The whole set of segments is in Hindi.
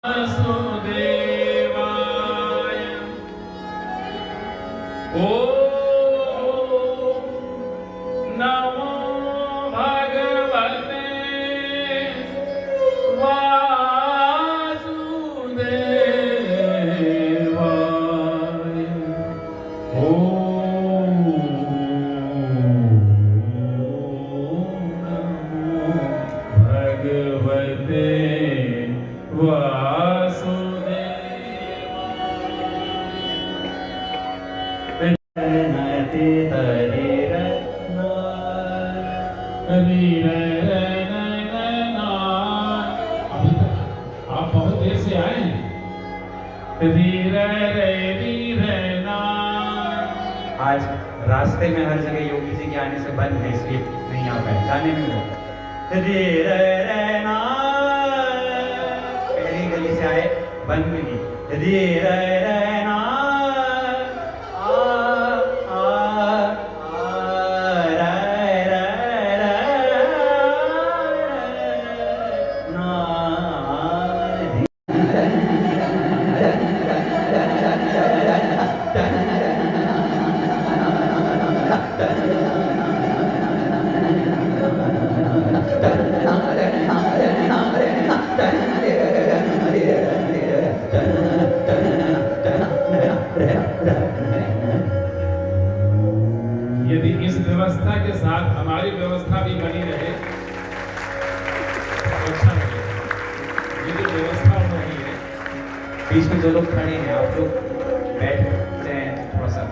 वासुदेवाय ॐ नमो भगवते वासुदेवाय भगवते अभी तक आप बहुत देर से आए हैं। आज रास्ते में हर जगह योगी जी के आने से बंद है, इसलिए नहीं आ पाए। गाने में वो पहली गली से आए, बंद में नहीं। यदि इस व्यवस्था के साथ हमारी व्यवस्था भी बनी रहे तो अच्छा लगेगा। ये जो व्यवस्था हो रही है, बीच में जो लोग खड़े हैं, आप लोग बैठ जाए थोड़ा सा।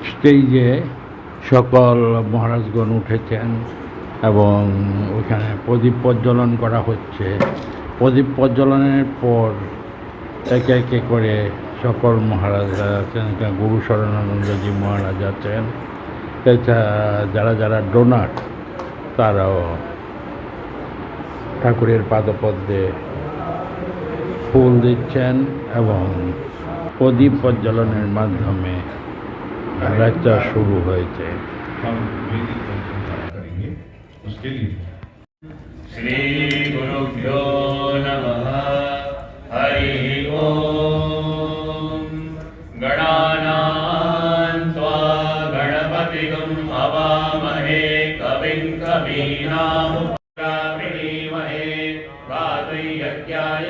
স্টেজে সকল মহারাজগণ উঠেছেন এবং ওখানে প্রদীপ প্রজ্বলন করা হচ্ছে। প্রদীপ প্রজ্বলনের পর একে একে করে সকল মহারাজরা আছেন, গুরু শরণানন্দজি মহারাজ আছেন, এছাড়া যারা যারা ডোনার তারাও ঠাকুরের পাদপদ্মে ফুল দিচ্ছেন এবং প্রদীপ প্রজ্বলনের মাধ্যমে यात्रा शुरू হয়েছে। श्री गुरुभ्यो नमः। हरि ओम। गणानां त्वा गणपतिगं हवामहे कविं कवीनामुपक्रामहे गातुं यज्ञाय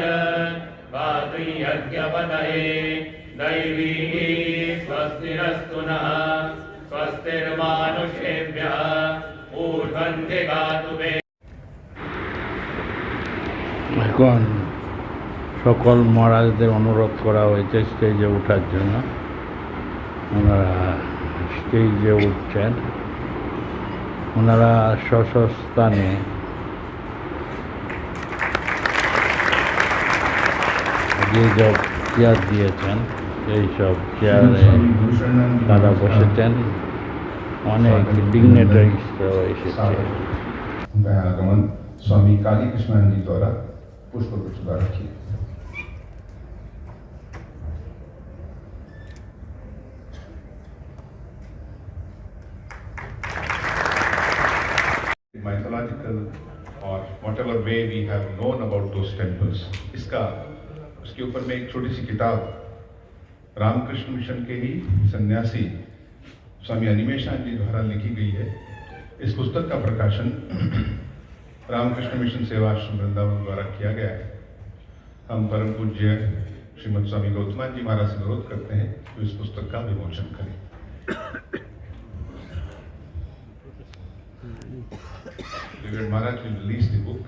गातुं यज्ञपतये दैवी स्वस्तिरस्तु नः स्वस्तिर्मानुषेभ्यः ऊर्ध्वं दिगातु वे। এখন সকল মহারাজদের অনুরোধ করা হয়েছে স্টেজে ওঠার জন্য। ওনারা স্টেজে উঠছেন। ওনারা স্ব স্থানে যে সব চেয়ার দিয়েছেন এই সব চেয়ারে তারা বসেছেন। অনেক ডিগনেটারিজ এসেছে। आगमन स्वामी काली कृष्णन जी द्वारा पुष्प गुच्छ द्वारा किए। Mythological or whatever way we have known about those temples, इसका उसके ऊपर में एक छोटी सी किताब रामकृष्ण मिशन के ही सन्यासी स्वामी अनिमेशानंद जी द्वारा लिखी गई है। इस पुस्तक का प्रकाशन रामकृष्ण मिशन सेवा आश्रम वृंदावन द्वारा किया गया है। हम परम पूज्य श्रीमद स्वामी गौतमान जी महाराज से अनुरोध करते हैं कि इस पुस्तक का विमोचन करें। Maharaj will release the book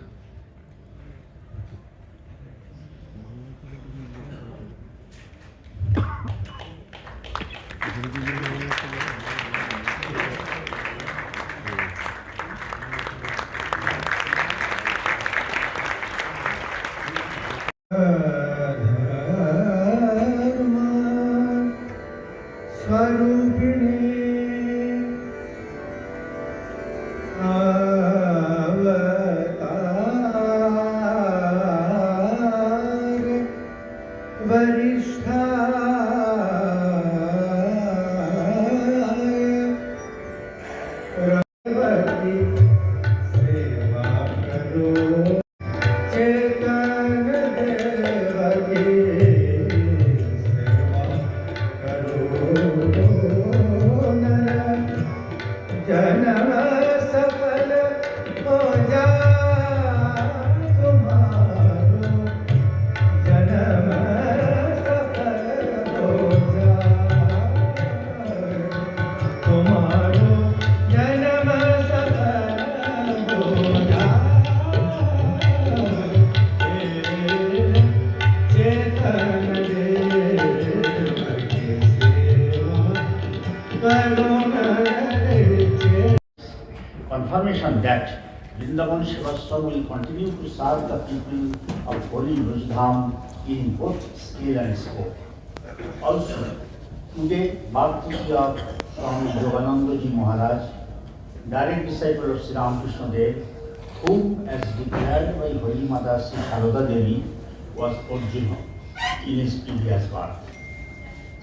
Confirmation that Vrindavan Shivastram will continue to serve the people of Holy Braj in both scale and scope. Also, today, birthday of Swami Yogananda Ji Maharaj, direct disciple of Sri Ramakrishna Dev, whom, as declared by Holy Mother Sri Sarada Devi, was Arjuna in his previous birth.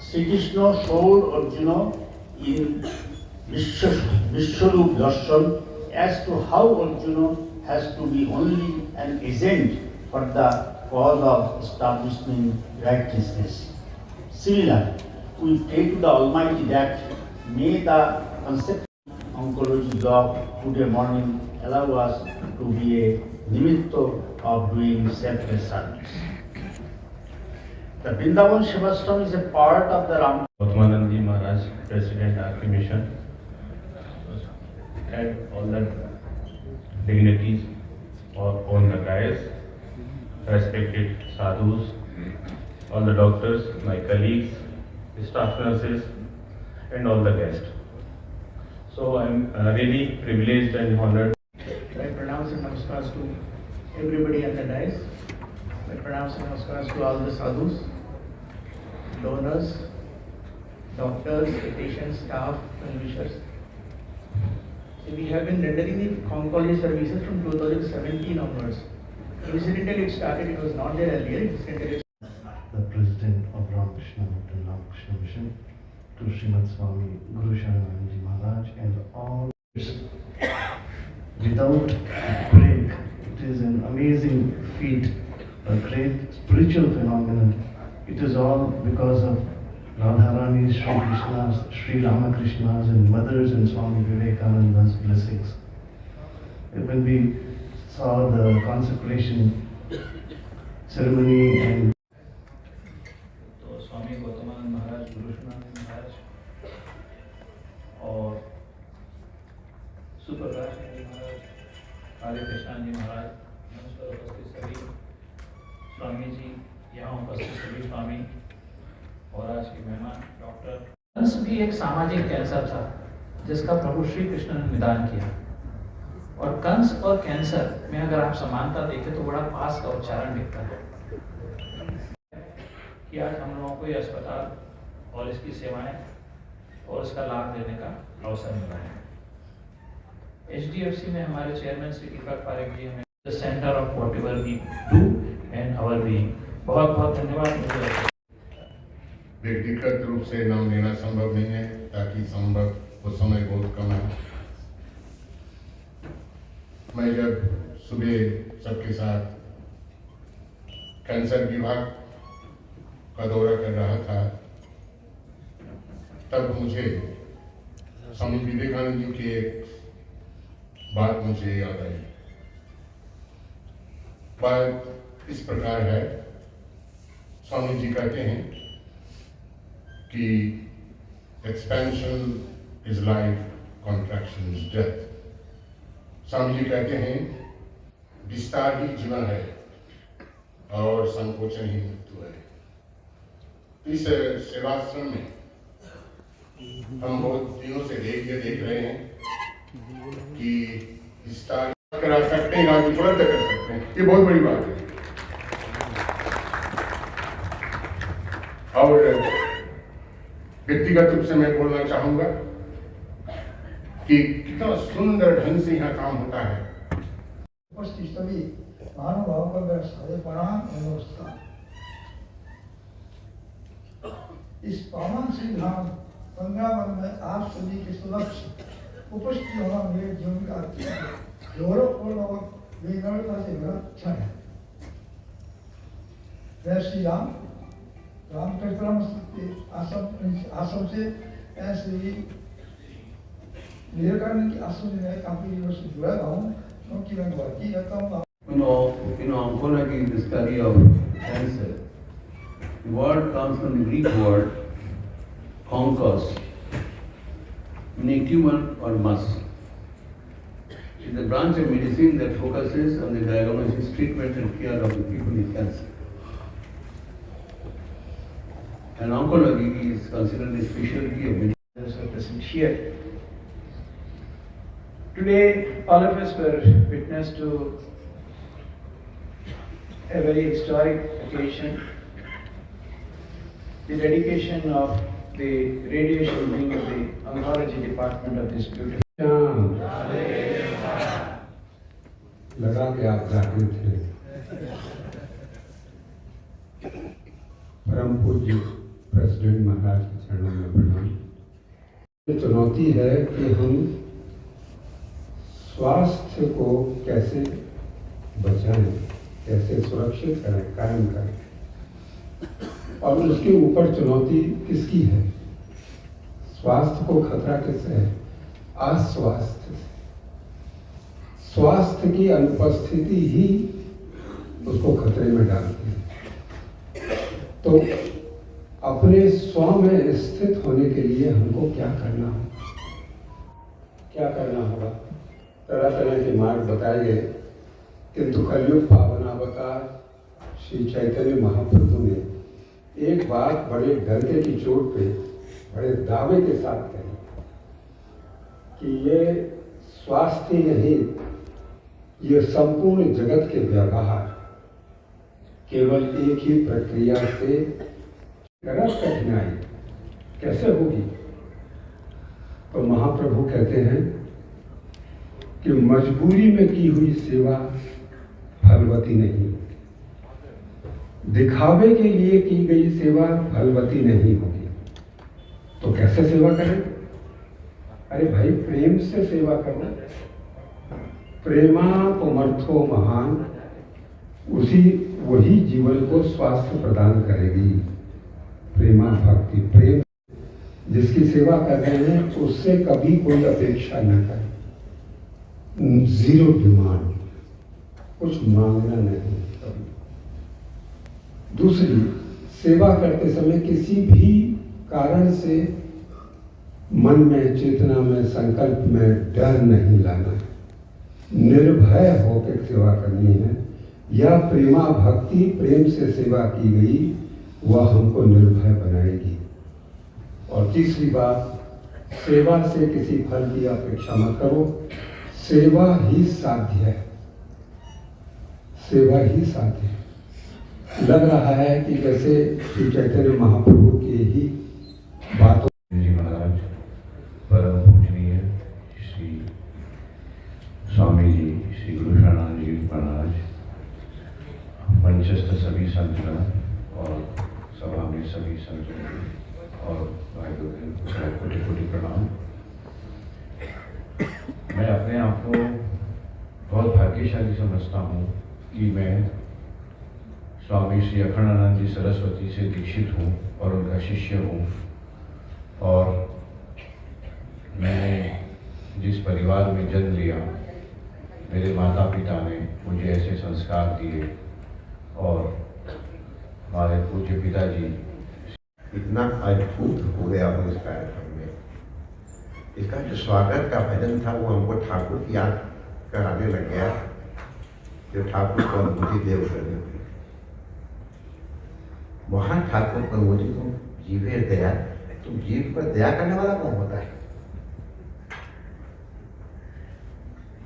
Sri Krishna showed Arjuna in Vishwarup Darshan as to how Arjuna has to be only an agent for the cause of establishing righteousness. Similarly, we pray to the Almighty that may the concept of oncology job today morning allow us to be a nimitto of doing selfless service. The Vrindavan Shivastram is a part of the Ram. Gautamanan Ji Maharaj, President Arki Mission, and all the dignitaries on the dais, respected sadhus, all the doctors, my colleagues, staff nurses, and all the guests. So I am really privileged and honored. My pranams and namaskars to everybody at the dais. My pranams and namaskars to all the sadhus, donors, doctors, patients, staff, and wishers. We have been rendering the oncology services from 2017 onwards. Incidentally, it started, it was not there earlier. Incidentally, the President of Ramakrishna Mission, to Srimad Swami Guru Sharananji Maharaj and all. Without break, it is an amazing feat, a great spiritual phenomenon. It is all because of Radharani's, Sri Krishna's, Sri Ramakrishna's and Mother's and Swami Vivekananda's blessings. When we saw the consecration ceremony and तो स्वामी गौतमानंद महाराज, गुरु शिवानंद महाराज और सुप्रकाश जी महाराज, आर्य कृष्ण जी महाराज, मंच पर उपस्थित सभी स्वामी जी, यहाँ उपस्थित सभी स्वामी और आज के मेहमान डॉक्टर। कंस भी एक सामाजिक कैंसर था जिसका प्रभु श्री कृष्ण ने निदान किया, और कंस और कैंसर में अगर आप समानता देखें तो बड़ा पास का उच्चारण दिखता है कि आज हम लोगों को ये अस्पताल और इसकी सेवाएं और इसका लाभ देने का अवसर मिला है। HDFC में हमारे चेयरमैन श्री दीपक पारेख जी हमें the centre of whatever we do and our being, बहुत बहुत धन्यवाद। मुझे व्यक्तिगत रूप से नाम लेना संभव नहीं है, ताकि संभव वो समय बहुत कम है। मैं जब सुबह सबके साथ कैंसर विभाग का दौरा कर रहा था, तब मुझे स्वामी विवेकानंद जी की एक बात मुझे याद आई। बात इस प्रकार है, स्वामी जी कहते हैं कि expansion is life, contraction is death. Swami ji कहते हैं विस्तार ही जीवन है और संकोचन ही मृत्यु है। इस सेवाश्रम में हम बहुत दिनों से देख रहे हैं कि विस्तार करा सकते हैं, आगे तुरंत कर सकते हैं, ये बहुत बड़ी बात है। और व्यक्तिगत रूप से मैं बोलना चाहूंगा कि कितना सुंदर ढंग से यहाँ काम होता है। उपस्थित सभी महानुभावों का मेरा सादर प्रणाम और नमस्कार। इस पावन श्री धाम वृंदावन में आप सभी के समक्ष उपस्थित होना मेरे जीवन का अत्यंत गौरवपूर्ण और विनम्रता से भरा क्षण है। जय श्री राम। रामकृष्ण आश्रम से ऐसे विवेकानंद की आश्रम में मैं काफी दिनों से जुड़ा रहा हूँ, क्योंकि मैं भर्ती रहता हूँ। In oncology, the study of cancer, the word comes from the Greek word onkos, meaning tumor or mass. It is a branch of medicine that focuses on the diagnosis, treatment and care of the people with cancer. And oncology is considered a specialty of medicine. Present here. Today, all of us were witness to a very historic occasion, the dedication of the radiation wing of the oncology department of this beautiful. लगा के आप जाते थे। परम पूज्य प्रेसिडेंट महाराज के चरणों में प्रणाम। चुनौती है कि हम स्वास्थ्य को कैसे बचाएं, कैसे सुरक्षित करें, कायम करें, और उसके ऊपर चुनौती किसकी है? स्वास्थ्य को खतरा किससे है? अस्वास्थ्य से। स्वास्थ्य की अनुपस्थिति ही उसको खतरे में डालती है। तो अपने स्व में स्थित होने के लिए हमको क्या करना होगा? क्या करना होगा? तरह तरह के मार्ग बताए गए, किंतु कलयुग पावनावतार श्री चैतन्य महाप्रभु ने एक बात बड़े डरने की चोट पे बड़े दावे के साथ कही कि ये स्वास्थ्य नहीं, ये संपूर्ण जगत के व्यवहार केवल एक ही प्रक्रिया से कठिनाई कैसे होगी? तो महाप्रभु कहते हैं कि मजबूरी में की हुई सेवा फलवती नहीं, दिखावे के लिए की गई सेवा फलवती नहीं होगी। तो कैसे सेवा करें? अरे भाई, प्रेम से सेवा करो। प्रेमापमर्थो महान, वही जीवन को स्वास्थ्य प्रदान करेगी। प्रेमा भक्ति, प्रेम जिसकी सेवा कर रहे हैं उससे कभी कोई अपेक्षा न करें, जीरो डिमांड, कुछ मांगना नहीं कभी। दूसरी, सेवा करते समय किसी भी कारण से मन में, चेतना में, संकल्प में डर नहीं लाना है। निर्भय होकर सेवा करनी है। यह प्रेमा भक्ति, प्रेम से सेवा की गई, वह हमको निर्भय बनाएगी। और तीसरी बात, सेवा से किसी फल की अपेक्षा मत करो। सेवा ही साध्य है, सेवा ही साध्य है। लग रहा है कि जैसे श्री चैतन्य महाप्रभु के ही बातों जी महाराज, परम पूजनीय श्री स्वामी जी, श्री गुरु शरणानंद जी महाराज, मंचस्थ सभी संतगण और सभा में सभी संतों और भाई बहन कोटि कोटि प्रणाम। मैं अपने आप को बहुत भाग्यशाली समझता हूँ कि मैं स्वामी श्री अखंडानंद जी सरस्वती से दीक्षित हूँ और उनका शिष्य हूँ। और मैंने जिस परिवार में जन्म लिया, मेरे माता पिता ने मुझे ऐसे संस्कार दिए और हमारे पूज्य पिताजी। इतना अद्भुत हो गया हो इस कार्यक्रम में। इसका जो स्वागत का भजन था वो हमको ठाकुर की याद कराने लग गया, जो ठाकुर को अनुभूति देव करने हुई। महान ठाकुर को अनुभूति तुम जीवे दया, तुम जीव पर दया करने वाला कौन होता है?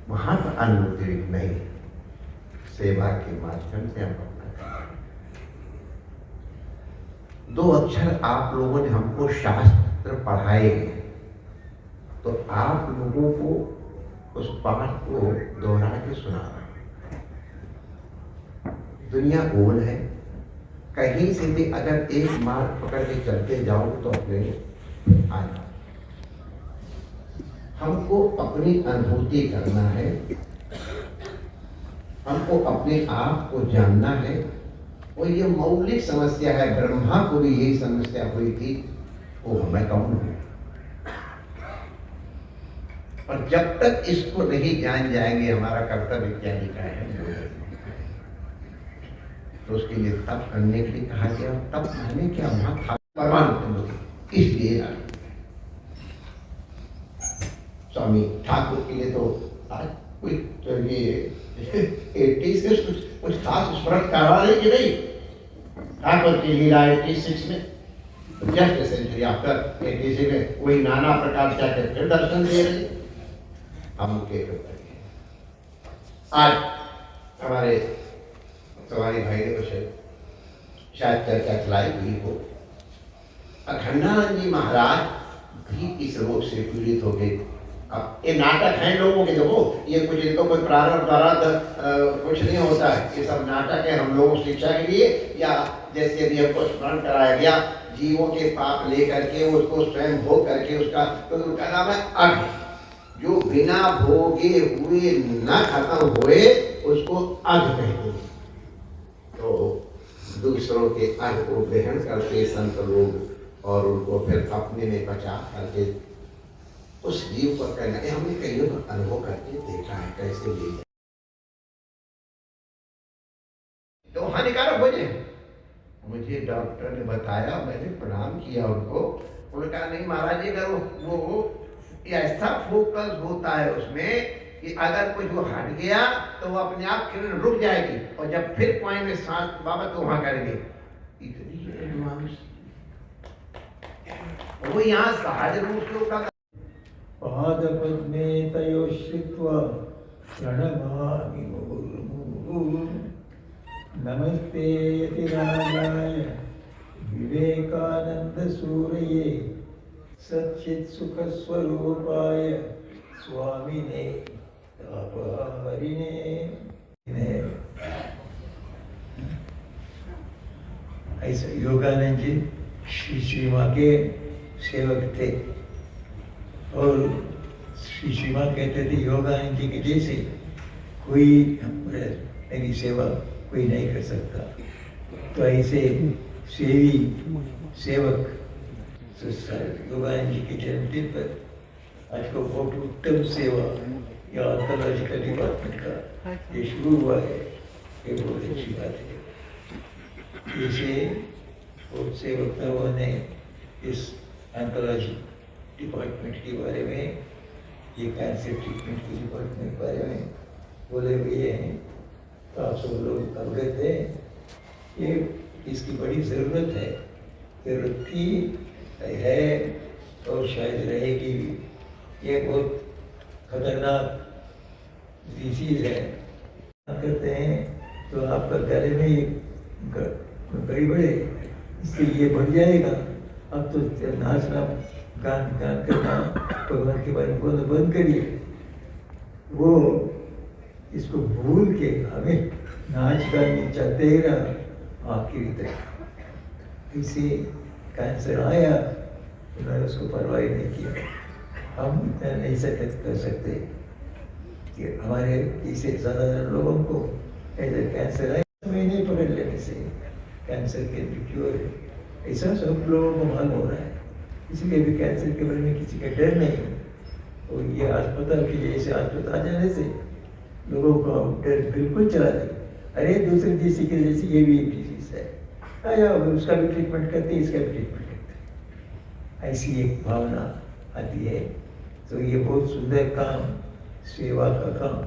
महान अनुभूति नहीं, सेवा के माध्यम से हम अपना। दो अक्षर आप लोगों ने हमको शास्त्र पढ़ाए, तो आप लोगों को उस पाठ को दोहरा के सुना। दुनिया गोल है, कहीं से भी अगर एक मार्ग पकड़ के चलते जाओ तो अपने आ जाओ। हमको अपनी अनुभूति करना है, हमको अपने आप को जानना है। और ये मौलिक समस्या है, ब्रह्मा को भी यही समस्या हुई थी, वो मैं कौन हूं। और जब तक इसको नहीं जान जाएंगे हमारा कर्तव्य क्या लिखा है, तो उसके लिए तप करने के लिए कहा गया। तप करने क्या वहां था परमाणु, इसलिए स्वामी ठाकुर के लिए तो कोई तो ये 86 कुछ खास स्मरण करा रहे कि नहीं। ठाकुर की लीला 86 में, जस्ट सेंचुरी आफ्टर 86 में वही नाना प्रकार के फिर दर्शन दे रहे हम के। आज हमारे सवारी भाई ने कुछ शायद चर्चा चलाई हुई हो, अखंडानंद जी महाराज भी इस रोग से पीड़ित हो गए। अब ये नाटक है लोगों के, देखो ये कुछ इनको कोई प्रारंभ द्वारा कुछ नहीं होता है, ये सब नाटक है हम लोगों शिक्षा के लिए, या जैसे अभी हमको स्मरण कराया गया जीवों के पाप लेकर के उसको स्वयं भोग करके उसका, तो उनका नाम है अघ। जो बिना भोगे हुए न खत्म हुए उसको अघ कहते हैं। तो दूसरों के अघ को ग्रहण करते संत लोग और उनको फिर अपने में बचा करके उस जीव पर कहना है। हमने कई लोग अनुभव करके देखा है कैसे ले जाए तो हानिकारक हो जाए। मुझे डॉक्टर ने बताया, मैंने प्रणाम किया उनको, उन्होंने कहा नहीं महाराज जी, अगर वो ऐसा फोकस होता है उसमें कि अगर कुछ वो हट गया तो वो अपने आप किरण रुक जाएगी, और जब फिर पॉइंट में सांस बाबा तो वहां करेंगे। इतनी एडवांस वो यहाँ सहज रूप से होता। पादपद्मे तयोश्रित्वा प्रणमामि मुहुर्मुहुः। नमस्ते यतिराजाय विवेकानन्दसूरये सच्चित्सुखस्वरूपाय स्वामिने तापहरिणे। ऐसा योगानंद जी श्री माँ के सेवक थे, और श्री माँ कहते थे योगानंद जी के जैसे कोई मेरी सेवा कोई नहीं कर सकता। तो ऐसे सेवी सेवक योगानंद जी के जन्मदिन पर आज को बहुत उत्तम सेवा या आर्कोलॉजिकल डिपार्टमेंट का ये शुरू हुआ है, ये बहुत अच्छी बात है। इसे बहुत से वक्ताओं ने इस आर्कोलॉजी डिपार्टमेंट के बारे में, ये कैंसर ट्रीटमेंट के डिपार्टमेंट के बारे में बोले हुए हैं। तो आप सब लोग अवगत हैं, ये इसकी बड़ी ज़रूरत है, ज़रूरत थी है और शायद रहेगी भी। ये बहुत खतरनाक डिसीज़ है। करते हैं तो आपका गले में गड़बड़े, इससे ये बढ़ जाएगा। अब तो नाचना गान करना भगवान के बारे में बोलना बंद करिए। वो इसको भूल के हमें नाच गाने चलते ही रहा आखिरी तक। इसे कैंसर आया, उन्होंने उसको परवाह नहीं किया। हम इतना नहीं कर सकते कि हमारे इसे ज़्यादातर लोगों को ऐसे कैंसर आए महीने पकड़ लेने से कैंसर के क्योर है, ऐसा सब लोगों को मालूम हो रहा है। इसलिए भी कैंसर के बारे में किसी का डर नहीं है। और ये अस्पताल के जैसे अस्पताल जाने से लोगों का डर बिल्कुल चला जाए। अरे दूसरे किसी के जैसे ये भी एक डिजीज है, आया उसका भी ट्रीटमेंट करते, इसका भी ट्रीटमेंट करते, ऐसी एक भावना आती है। तो ये बहुत सुंदर काम, सेवा का काम